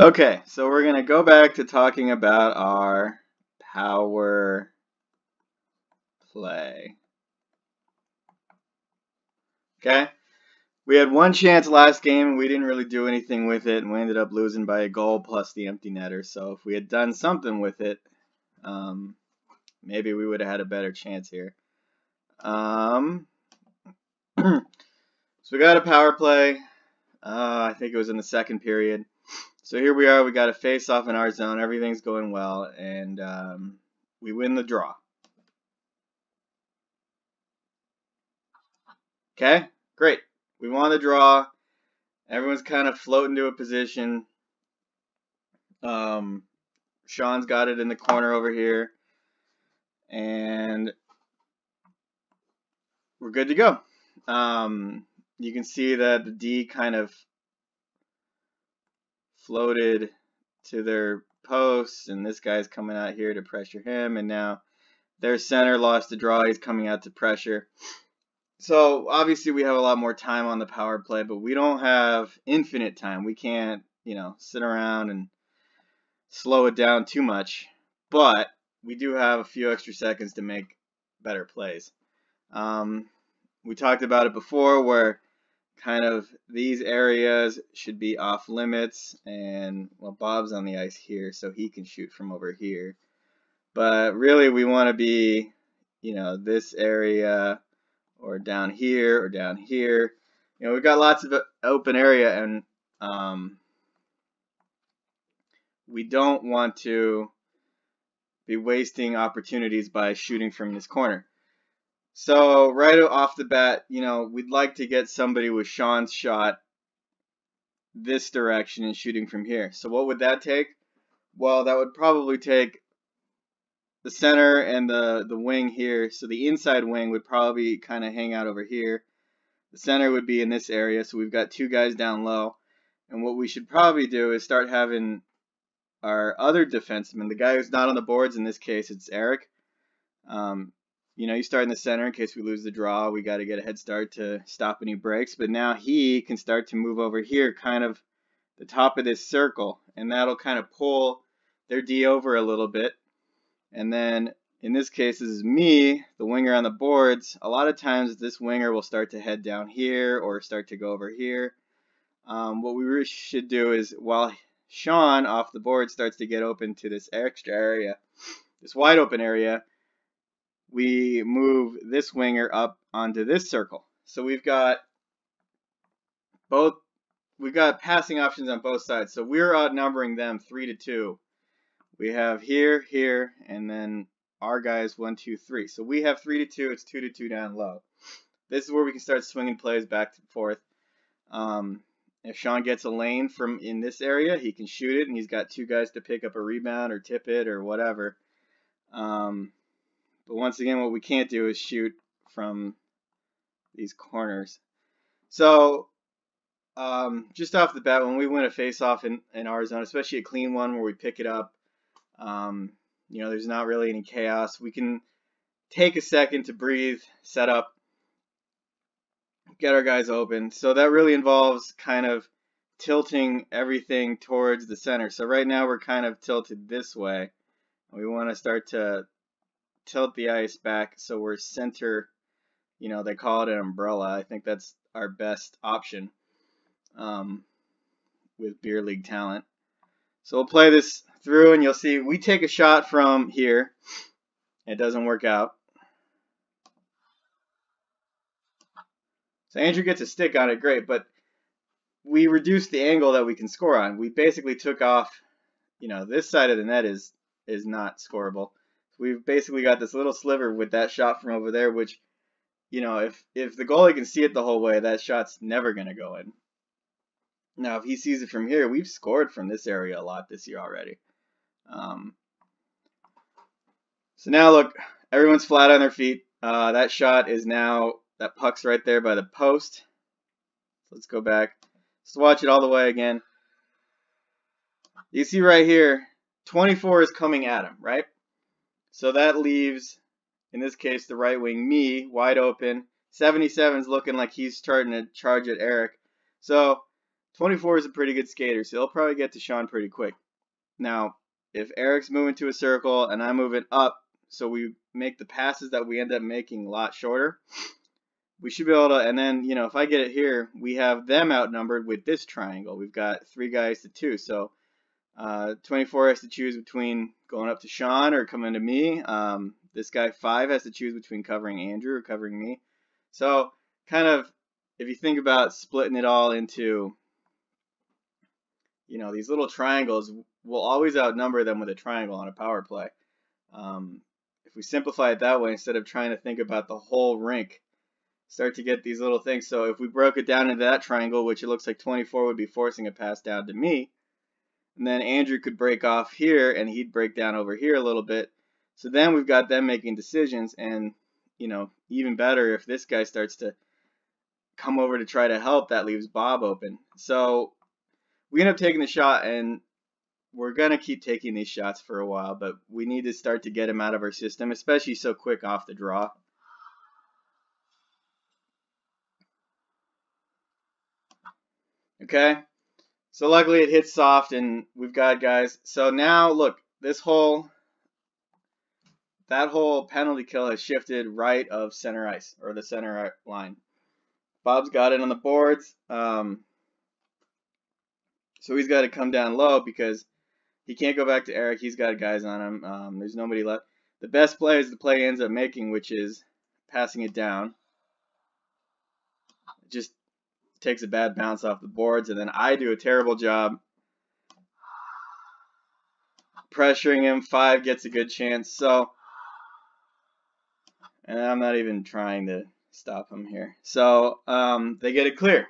Okay, so we're going to go back to talking about our power play. Okay, we had one chance last game and we didn't really do anything with it, and we ended up losing by a goal plus the empty netter. So if we had done something with it, maybe we would have had a better chance here. So we got a power play. I think it was in the second period. So here we are. We got a face off in our zone. Everything's going well, and we win the draw. Okay, great. We won the draw. Everyone's kind of floating to a position. Sean's got it in the corner over here, and we're good to go. You can see that the D kind of floated to their posts, and this guy's coming out here to pressure him, and now their center lost the draw. He's coming out to pressure. So obviously we have a lot more time on the power play, but we don't have infinite time. We can't, sit around and slow it down too much, but we do have a few extra seconds to make better plays. We talked about it before where kind of these areas should be off limits, and well, Bob's on the ice here, so he can shoot from over here. But really we want to be, this area or down here or down here. We've got lots of open area, and we don't want to be wasting opportunities by shooting from this corner. So right off the bat, we'd like to get somebody with Sean's shot this direction and shooting from here. So what would that take? Well, that would probably take the center and the wing here. So the inside wing would probably kind of hang out over here. The center would be in this area, so we've got two guys down low. And what we should probably do is start having our other defenseman, the guy who's not on the boards, in this case it's Eric. You start in the center in case we lose the draw. We got to get a head start to stop any breaks. But now he can start to move over here, kind of the top of this circle, and that'll kind of pull their D over a little bit. And then in this case, this is me, the winger on the boards. A lot of times this winger will start to head down here or start to go over here. What we really should do is, while Sean off the board starts to get open to this extra area, this wide open area, we move this winger up onto this circle. So we've got passing options on both sides. So we're outnumbering them 3-2. We have here, and then our guys 1, 2, 3. So we have 3-2. It's 2-2 down low. This is where we can start swinging plays back and forth. If Sean gets a lane from in this area, he can shoot it, and he's got two guys to pick up a rebound or tip it or whatever. But once again, what we can't do is shoot from these corners. So just off the bat, when we win a face-off in our zone, especially a clean one where we pick it up, there's not really any chaos. We can take a second to breathe, set up, get our guys open. So that really involves kind of tilting everything towards the center. So right now we're kind of tilted this way. We want to start to tilt the ice back so we're center. They call it an umbrella. I think that's our best option with beer league talent. So we'll play this through, and you'll see we take a shot from here. It doesn't work out. So Andrew gets a stick on it, great, but we reduced the angle that we can score on. We basically took off, this side of the net is not scoreable. We've basically got this little sliver with that shot from over there, which, if the goalie can see it the whole way, that shot's never going to go in. Now, if he sees it from here, we've scored from this area a lot this year already. So now look, everyone's flat on their feet. That shot is now, that puck's right there by the post. Let's go back. Let's watch it all the way again. You see right here, 24 is coming at him, right? So that leaves, in this case, the right wing, me, wide open. 77's looking like he's starting to charge at Eric. So 24 is a pretty good skater, so he'll probably get to Sean pretty quick. Now, if Eric's moving to a circle and I'm moving up, so we make the passes that we end up making a lot shorter, we should be able to, and then, if I get it here, we have them outnumbered with this triangle. We've got 3 guys to 2, so 24 has to choose between going up to Sean or coming to me. This guy 5 has to choose between covering Andrew or covering me. So kind of, if you think about splitting it all into, these little triangles, we'll always outnumber them with a triangle on a power play. If we simplify it that way, instead of trying to think about the whole rink, start to get these little things. So if we broke it down into that triangle, which it looks like 24 would be forcing a pass down to me, and then Andrew could break off here and he'd break down over here a little bit. So then we've got them making decisions, and even better if this guy starts to come over to try to help, that leaves Bob open. So we end up taking the shot, and we're going to keep taking these shots for a while, but we need to start to get him out of our system, especially so quick off the draw. Okay, so luckily it hits soft and we've got guys. So now look, that whole penalty kill has shifted right of center ice, or the center line. Bob's got it on the boards, so he's got to come down low because he can't go back to Eric. He's got guys on him. There's nobody left. The best play is the play he ends up making, which is passing it down. It just takes a bad bounce off the boards, and then I do a terrible job pressuring him. 5 gets a good chance. So, and I'm not even trying to stop him here. So they get it clear.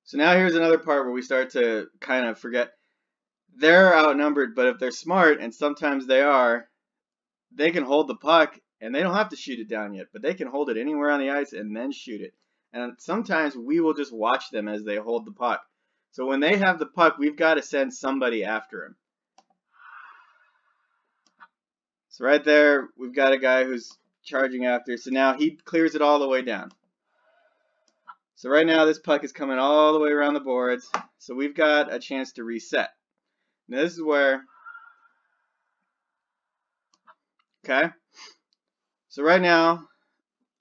So now here's another part where we start to kind of forget. They're outnumbered, but if they're smart, and sometimes they are, they can hold the puck, and they don't have to shoot it down yet, but they can hold it anywhere on the ice and then shoot it. And sometimes we will just watch them as they hold the puck. So when they have the puck, we've got to send somebody after him. So right there, we've got a guy who's charging after. So now he clears it all the way down. So right now this puck is coming all the way around the boards. So we've got a chance to reset. Now this is where, okay. So right now,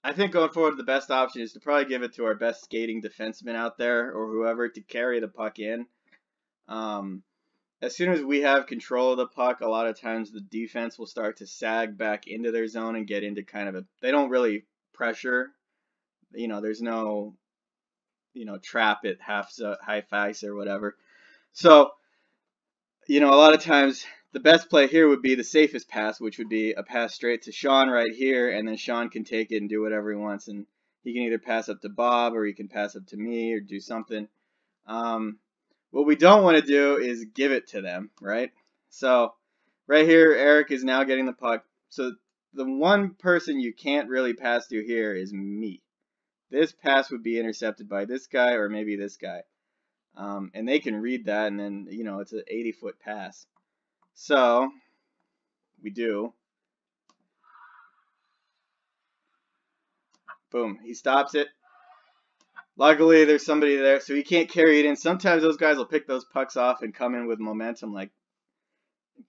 I think going forward the best option is to probably give it to our best skating defenseman out there or whoever to carry the puck in. As soon as we have control of the puck, a lot of times the defense will start to sag back into their zone and get into kind of a, they don't really pressure. There's no, trap at half ice or whatever. So, a lot of times the best play here would be the safest pass, which would be a pass straight to Sean right here, and then Sean can take it and do whatever he wants, and he can either pass up to Bob or he can pass up to me or do something. What we don't want to do is give it to them, right? So right here, Eric is now getting the puck. So the one person you can't really pass to here is me. This pass would be intercepted by this guy or maybe this guy. And they can read that, and then, it's an 80-foot pass. So we do. Boom. He stops it. Luckily, there's somebody there, so he can't carry it in. Sometimes those guys will pick those pucks off and come in with momentum, like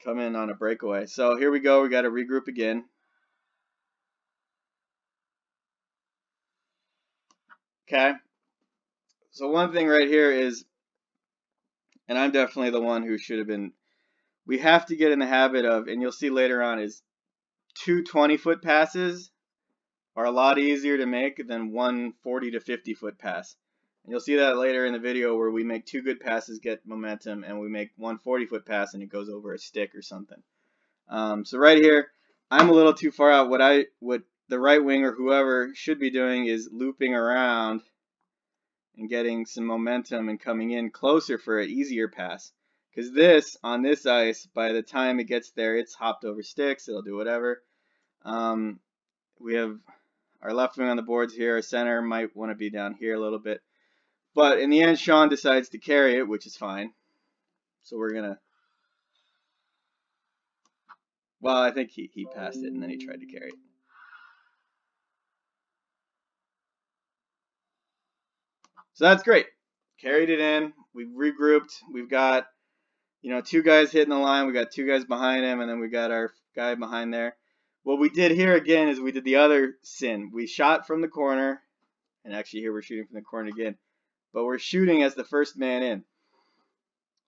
come in on a breakaway. So here we go. We got to regroup again. Okay. So one thing right here is, and I'm definitely the one who should have been, we have to get in the habit of, and you'll see later on, is 2 20-foot passes are a lot easier to make than one 40 to 50-foot pass. And you'll see that later in the video where we make 2 good passes, get momentum, and we make one 40-foot pass and it goes over a stick or something. So right here, I'm a little too far out. What the right wing or whoever should be doing is looping around and getting some momentum and coming in closer for an easier pass. Because this, on this ice, by the time it gets there, it's hopped over sticks, it'll do whatever. We have our left wing on the boards here. Our center might want to be down here a little bit. But in the end, Sean decides to carry it, which is fine. So we're going to... Well, I think he passed it and then he tried to carry it. So that's great. Carried it in. We regrouped. We've got, two guys hitting the line. We got two guys behind him, and then we got our guy behind there. What we did here again is we did the other sin. We shot from the corner, and actually here we're shooting from the corner again, but we're shooting as the first man in.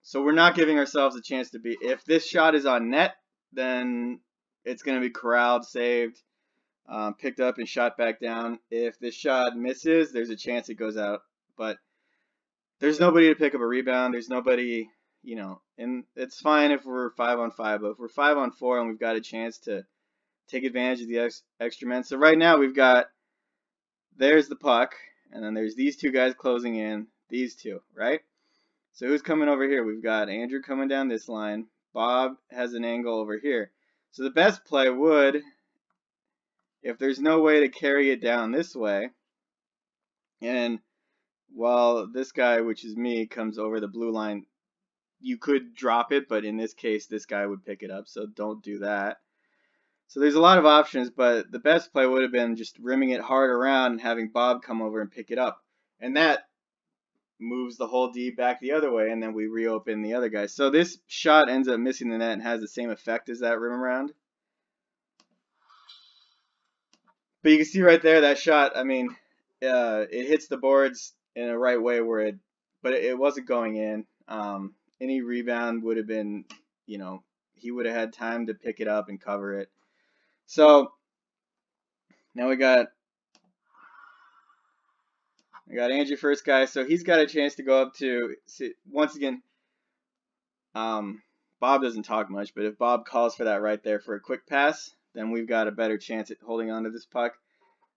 So we're not giving ourselves a chance to be. If this shot is on net, then it's going to be corralled, saved, picked up, and shot back down. If this shot misses, there's a chance it goes out. But there's nobody to pick up a rebound. There's nobody, and it's fine if we're 5-on-5. But if we're 5-on-4 and we've got a chance to take advantage of the extra men. So right now we've got, there's the puck, and then there's these two guys closing in, these two, right? So who's coming over here? We've got Andrew coming down this line. Bob has an angle over here. So the best play would, if there's no way to carry it down this way, and while this guy, which is me, comes over the blue line, you could drop it, but in this case, this guy would pick it up, so don't do that. So there's a lot of options, but the best play would have been just rimming it hard around and having Bob come over and pick it up. And that moves the whole D back the other way, and then we reopen the other guy. So this shot ends up missing the net and has the same effect as that rim around. But you can see right there, that shot, I mean, it hits the boards in a right way but it wasn't going in. Any rebound would have been, he would have had time to pick it up and cover it. So now we got Andrew first guy, so he's got a chance to go up to, see, once again, Bob doesn't talk much, but if Bob calls for that right there for a quick pass, then we've got a better chance at holding on to this puck,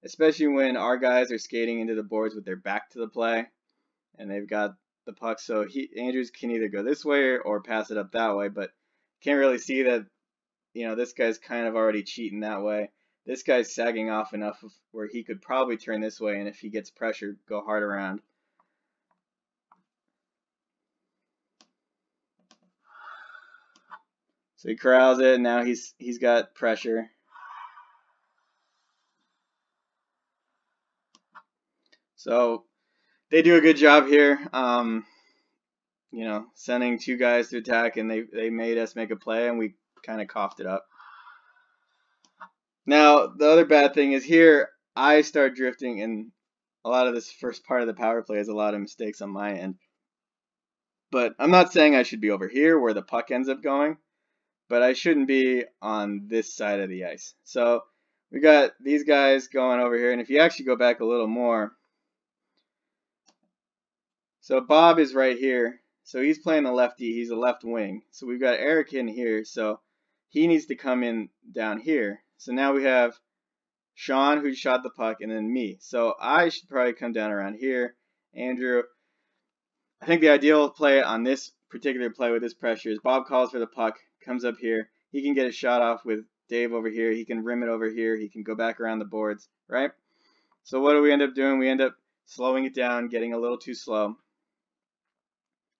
especially when our guys are skating into the boards with their back to the play, and they've got the puck, so Andrews can either go this way or pass it up that way, but can't really see that, this guy's kind of already cheating that way. This guy's sagging off enough where he could probably turn this way, and if he gets pressure, go hard around. So he corrals it, and now he's got pressure. So they do a good job here, sending two guys to attack, and they made us make a play, and we kind of coughed it up. Now, the other bad thing is here, I start drifting, and a lot of this first part of the power play is a lot of mistakes on my end. But I'm not saying I should be over here where the puck ends up going, but I shouldn't be on this side of the ice. So we got these guys going over here, and if you actually go back a little more, so Bob is right here. So he's playing the lefty, he's a left wing. So we've got Eric in here, so he needs to come in down here. So now we have Sean, who shot the puck, and then me. So I should probably come down around here. Andrew, I think the ideal play on this particular play with this pressure is Bob calls for the puck, comes up here. He can get a shot off with Dave over here. He can rim it over here. He can go back around the boards, right? So what do we end up doing? We end up slowing it down, getting a little too slow.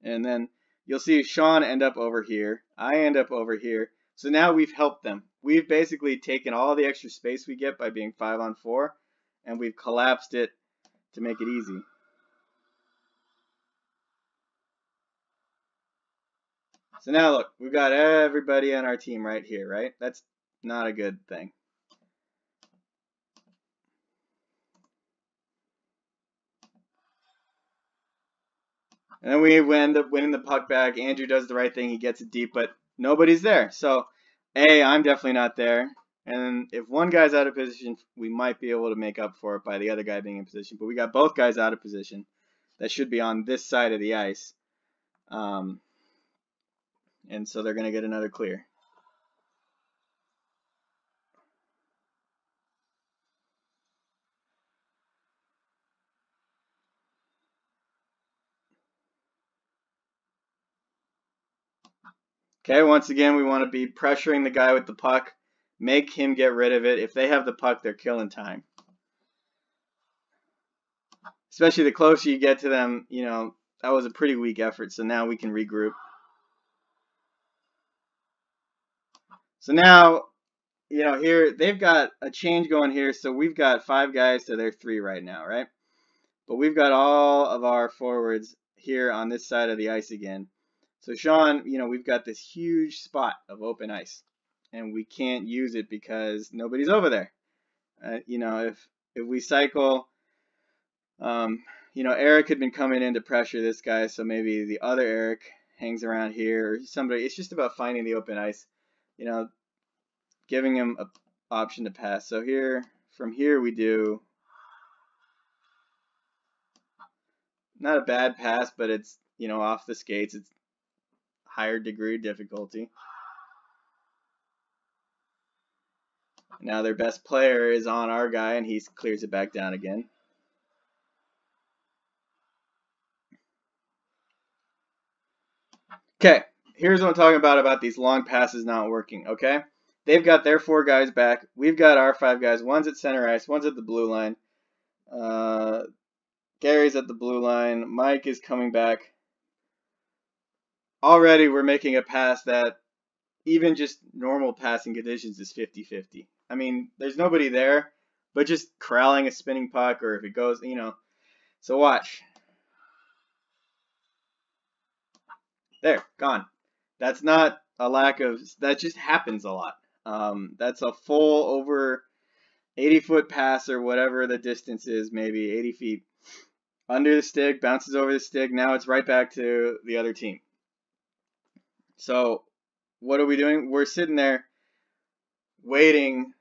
And then you'll see Sean end up over here. I end up over here. So now we've helped them. We've basically taken all the extra space we get by being 5-on-4, and we've collapsed it to make it easy. So now look, we've got everybody on our team right here, right? That's not a good thing. And then we end up winning the puck back. Andrew does the right thing. He gets it deep, but nobody's there. So, I'm definitely not there. And if one guy's out of position, we might be able to make up for it by the other guy being in position. But we got both guys out of position. That should be on this side of the ice. And so they're going to get another clear. Okay, once again, we want to be pressuring the guy with the puck. Make him get rid of it. If they have the puck, they're killing time. Especially the closer you get to them, that was a pretty weak effort. So now we can regroup. So now, here, they've got a change going here. So we've got 5 guys to their 3 right now, right? But we've got all of our forwards here on this side of the ice again. So Sean, we've got this huge spot of open ice, and we can't use it because nobody's over there. If we cycle, Eric had been coming in to pressure this guy, so maybe the other Eric hangs around here or somebody. It's just about finding the open ice, giving him an option to pass. So from here we do not a bad pass, but it's, off the skates. It's higher degree of difficulty. Now their best player is on our guy, and he clears it back down again. Okay, here's what I'm talking about these long passes not working, okay? They've got their 4 guys back. We've got our 5 guys. One's at center ice. One's at the blue line. Gary's at the blue line. Mike is coming back. Already we're making a pass that even just normal passing conditions is 50-50. I mean, there's nobody there, but just corralling a spinning puck, or if it goes, So watch. There, gone. That's not a lack of, that just happens a lot. That's a full over 80-foot pass or whatever the distance is, maybe 80 feet. Under the stick, bounces over the stick. Now it's right back to the other team. So what are we doing? We're sitting there waiting,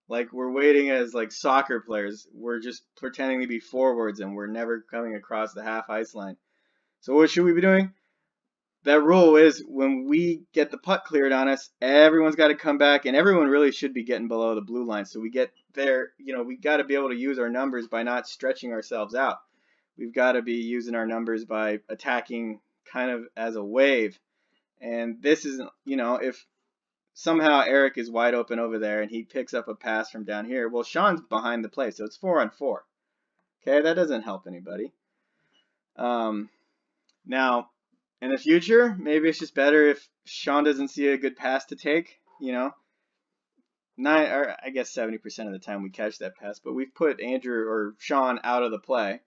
like we're waiting as like soccer players. We're just pretending to be forwards, and we're never coming across the half ice line. So what should we be doing? That rule is when we get the puck cleared on us, everyone's got to come back, and everyone really should be getting below the blue line. So we get there, we got to be able to use our numbers by not stretching ourselves out. We've got to be using our numbers by attacking kind of as a wave. And this is, if somehow Eric is wide open over there and he picks up a pass from down here, well, Sean's behind the play, so it's 4-on-4. Okay, that doesn't help anybody. Now, in the future, maybe it's just better if Sean doesn't see a good pass to take, I guess 70% of the time we catch that pass, but we've put Andrew or Sean out of the play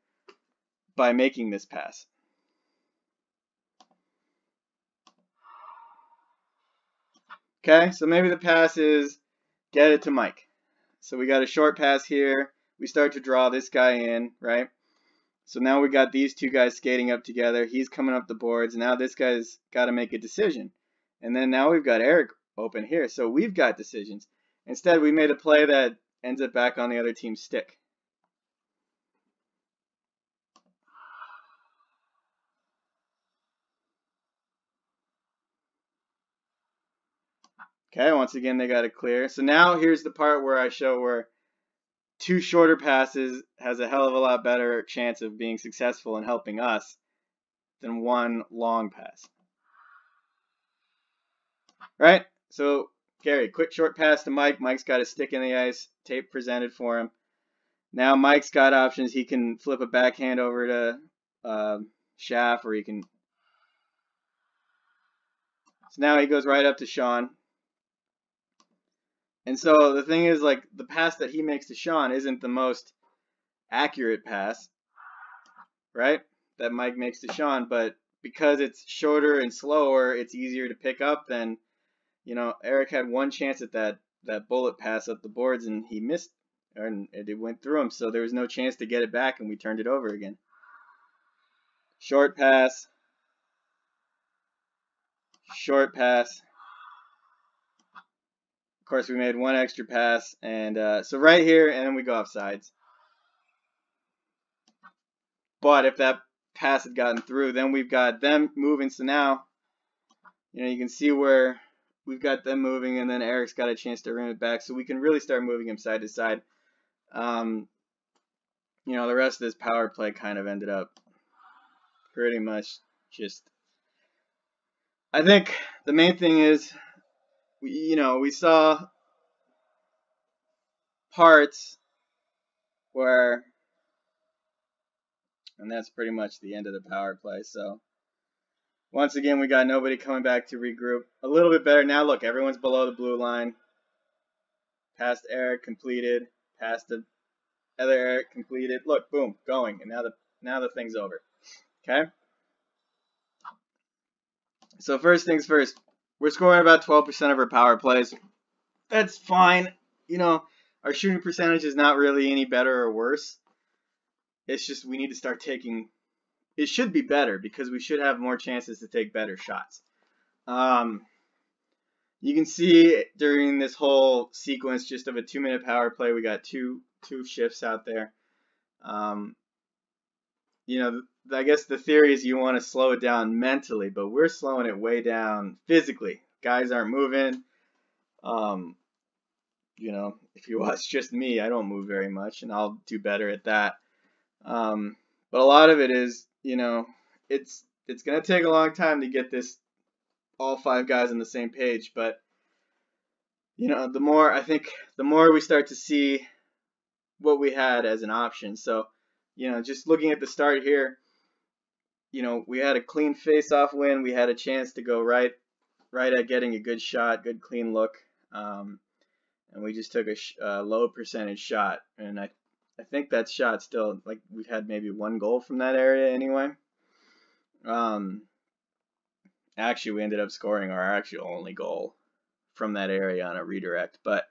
by making this pass. Okay, so maybe the pass is get it to Mike. So we got a short pass here. We start to draw this guy in, right? So now we got these 2 guys skating up together. He's coming up the boards. Now this guy's got to make a decision. And then now we've got Eric open here. So we've got decisions. Instead, we made a play that ends up back on the other team's stick. Okay, once again, they got it clear. So now here's the part where I show where 2 shorter passes has a hell of a lot better chance of being successful in helping us than 1 long pass. Right? So, Gary, quick short pass to Mike. Mike's got a stick in the ice, tape presented for him. Now Mike's got options. He can flip a backhand over to Schaff, or he can... So now he goes right up to Sean. And so the thing is, like, the pass that he makes to Sean isn't the most accurate pass, right? That Mike makes to Sean, but because it's shorter and slower, it's easier to pick up than, Eric had 1 chance at that bullet pass up the boards, and he missed, and it went through him, so there was no chance to get it back, and we turned it over again. Short pass. Short pass. Of course, we made 1 extra pass, and so right here, and then we go off sides. But if that pass had gotten through, then we've got them moving. So now, you can see where we've got them moving, and then Eric's got a chance to rim it back, so we can really start moving him side to side. The rest of this power play kind of ended up pretty much just... I think the main thing is, we saw parts where, and that's pretty much the end of the power play. So once again, we got nobody coming back to regroup. A little bit better now. Look, everyone's below the blue line. Past Eric completed. Past the Other area completed. Look, boom, going, and now the thing's over. Okay. So first things first, we're scoring about 12% of our power plays. That's fine. You know, our shooting percentage is not really any better or worse. It's just we need to start taking. It should be better because we should have more chances to take better shots. You can see during this whole sequence just of a 2-minute power play, we got two shifts out there. You know, I guess the theory is you want to slow it down mentally, but we're slowing it way down physically. Guys aren't moving. You know, if you watch just me, I don't move very much, and I'll do better at that. But a lot of it is, you know, it's gonna take a long time to get this all 5 guys on the same page. But you know, the more we start to see what we had as an option. So, you know, just looking at the start here, you know, we had a clean face-off win. We had a chance to go right at getting a good shot, good clean look, and we just took a low percentage shot. And I think that shot still, like, we had maybe 1 goal from that area anyway. Actually, we ended up scoring our actual only goal from that area on a redirect. But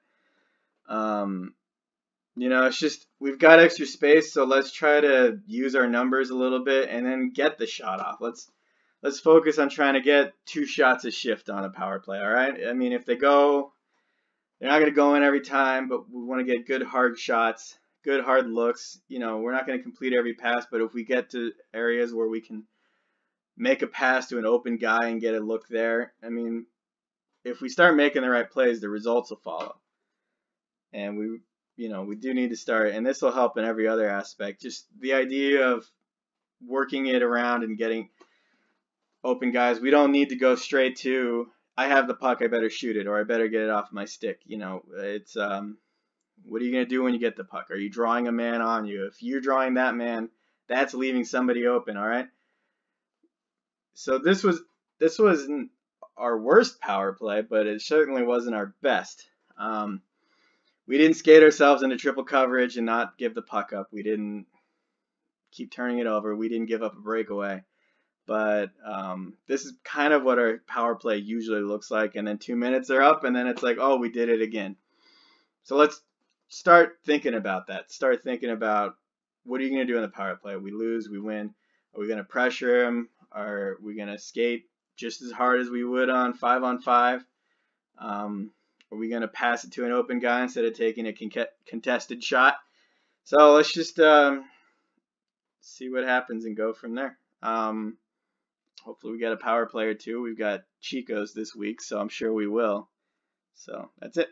you know, it's just we've got extra space, so let's try to use our numbers a little bit and then get the shot off. Let's focus on trying to get 2 shots a shift on a power play. All right. I mean, if they go, they're not going to go in every time, but we want to get good hard shots, good hard looks. You know, we're not going to complete every pass, but if we get to areas where we can make a pass to an open guy and get a look there, I mean, if we start making the right plays, the results will follow. And we do need to start, and this will help in every other aspect. Just the idea of working it around and getting open guys. We don't need to go straight to, I have the puck, I better shoot it, or I better get it off my stick. You know, it's what are you going to do when you get the puck? Are you drawing a man on you? If you're drawing that man, that's leaving somebody open, all right? So this wasn't our worst power play, but it certainly wasn't our best. We didn't skate ourselves into triple coverage and not give the puck up. We didn't keep turning it over. We didn't give up a breakaway. But this is kind of what our power play usually looks like. And then 2 minutes are up, and then it's like, oh, we did it again. So let's start thinking about that. Start thinking about what are you going to do in the power play? We lose, we win. Are we going to pressure him? Are we going to skate just as hard as we would on 5-on-5? Are we going to pass it to an open guy instead of taking a contested shot? So let's just see what happens and go from there. Hopefully we get a power play or 2. We've got Chicos this week, so I'm sure we will. So that's it.